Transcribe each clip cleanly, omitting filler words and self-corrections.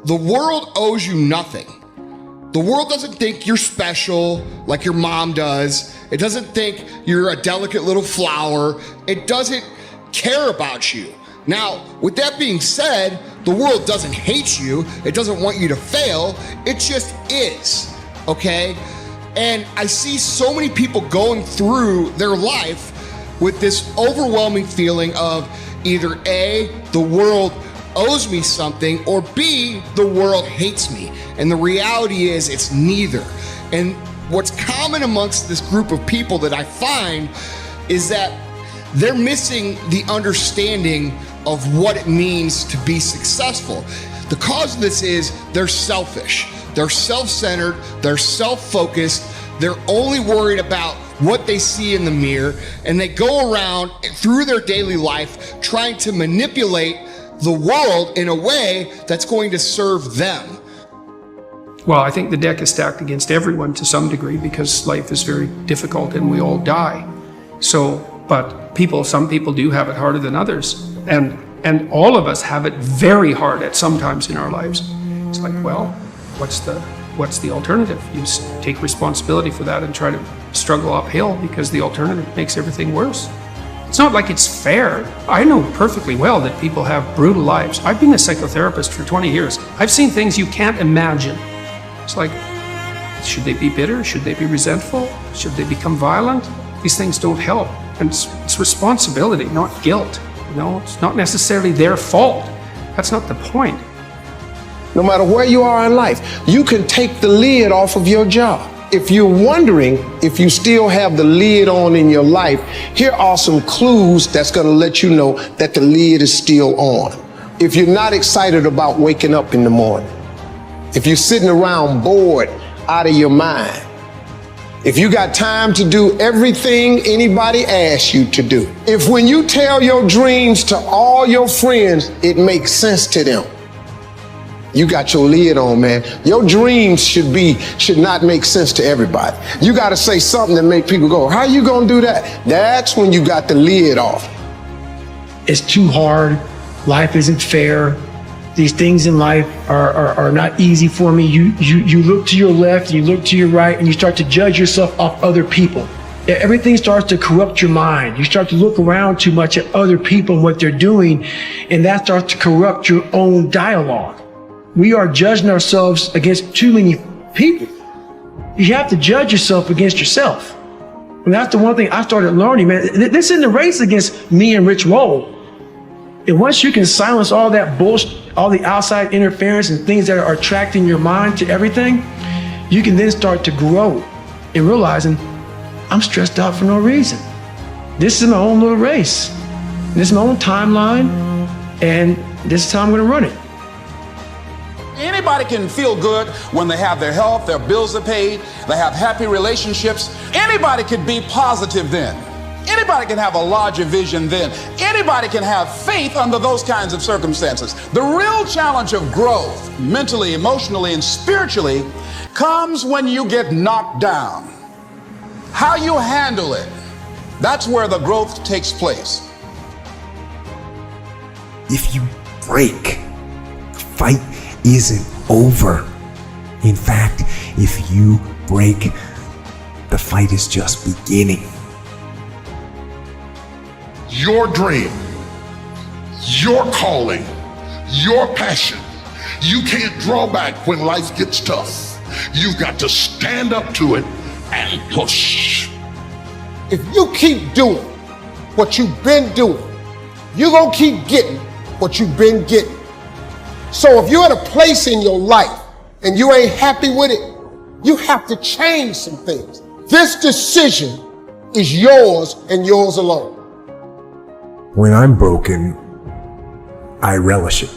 The world owes you nothing. The world doesn't think you're special like your mom does. It doesn't think you're a delicate little flower. It doesn't care about you. Now, with that being said, the world doesn't hate you. It doesn't want you to fail. It just is, okay? And I see so many people going through their life with this overwhelming feeling of either A, the world owes me something, or B, the world hates me. And the reality is it's neither. And what's common amongst this group of people that I find is that they're missing the understanding of what it means to be successful. The cause of this is they're selfish, they're self-centered, they're self-focused, they're only worried about what they see in the mirror, and they go around through their daily life trying to manipulate the world in a way that's going to serve them. Well, I think the deck is stacked against everyone to some degree because life is very difficult and we all die. But some people do have it harder than others. And all of us have it very hard at some times in our lives. It's like, well, what's the alternative? You just take responsibility for that and try to struggle uphill because the alternative makes everything worse. It's not like it's fair. I know perfectly well that people have brutal lives. I've been a psychotherapist for 20 years. I've seen things you can't imagine. It's like, should they be bitter? Should they be resentful? Should they become violent? These things don't help. And it's responsibility, not guilt. It's not necessarily their fault. That's not the point. No matter where you are in life, you can take the lid off of your job. If you're wondering if you still have the lid on in your life, here are some clues that's going to let you know that the lid is still on. If you're not excited about waking up in the morning, if you're sitting around bored out of your mind, if you got time to do everything anybody asks you to do, if when you tell your dreams to all your friends, it makes sense to them, you got your lid on, man. Your dreams should not make sense to everybody. You got to say something that make people go, how you gonna do that? That's when you got the lid off. It's too hard. Life isn't fair. These things in life are not easy for me. You look to your left, and you look to your right, and you start to judge yourself off other people. Everything starts to corrupt your mind. You start to look around too much at other people and what they're doing, and that starts to corrupt your own dialogue. We are judging ourselves against too many people. You have to judge yourself against yourself. And that's the one thing I started learning, man. This isn't a race against me and Rich Roll. And once you can silence all that bullshit, all the outside interference and things that are attracting your mind to everything, you can then start to grow in realizing I'm stressed out for no reason. This is my own little race. This is my own timeline, and this is how I'm gonna run it. Anybody can feel good when they have their health, their bills are paid, they have happy relationships. Anybody can be positive then. Anybody can have a larger vision then. Anybody can have faith under those kinds of circumstances. The real challenge of growth, mentally, emotionally, and spiritually, comes when you get knocked down. How you handle it, that's where the growth takes place. If you break, the fight isn't over. In fact, if you break, the fight is just beginning. Your dream, your calling, your passion. You can't draw back when life gets tough. You've got to stand up to it and push. If you keep doing what you've been doing, you're gonna keep getting what you've been getting. So if you're at a place in your life and you ain't happy with it, you have to change some things. This decision is yours and yours alone. When I'm broken, I relish it.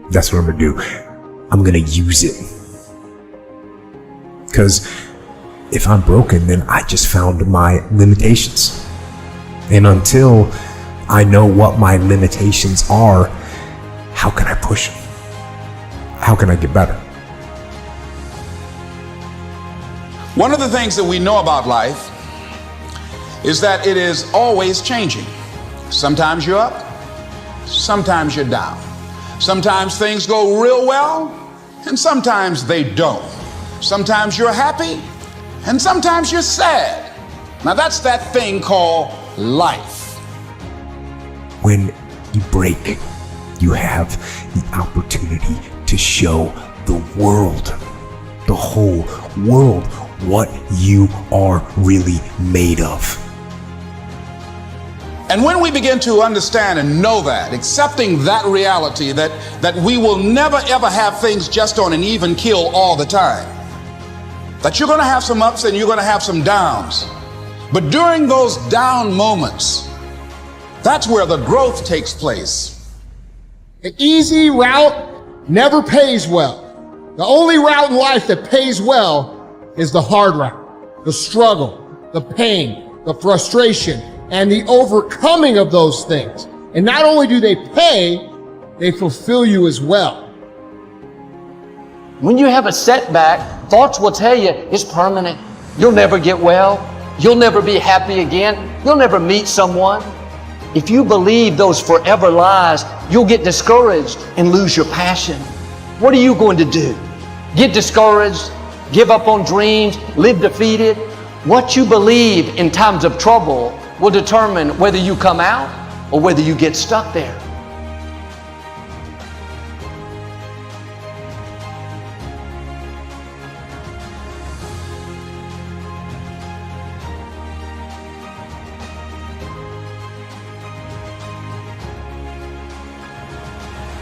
That's what I'm gonna do. I'm gonna use it. Because if I'm broken, then I just found my limitations. And until I know what my limitations are, how can I push them? How can I get better? One of the things that we know about life is that it is always changing. Sometimes you're up, sometimes you're down. Sometimes things go real well, and sometimes they don't. Sometimes you're happy, and sometimes you're sad. Now that's that thing called life. When you break, you have the opportunity to show the world, the whole world, what you are really made of. And when we begin to understand and know that, accepting that reality that we will never ever have things just on an even keel all the time, that you're going to have some ups and you're going to have some downs, but during those down moments, that's where the growth takes place. The easy route never pays well. The only route in life that pays well is the hard route, the struggle, the pain, the frustration, and the overcoming of those things. And not only do they pay, they fulfill you as well. When you have a setback, thoughts will tell you it's permanent. You'll never get well. You'll never be happy again. You'll never meet someone. If you believe those forever lies, you'll get discouraged and lose your passion. What are you going to do? Get discouraged, give up on dreams, live defeated? What you believe in times of trouble will determine whether you come out or whether you get stuck there.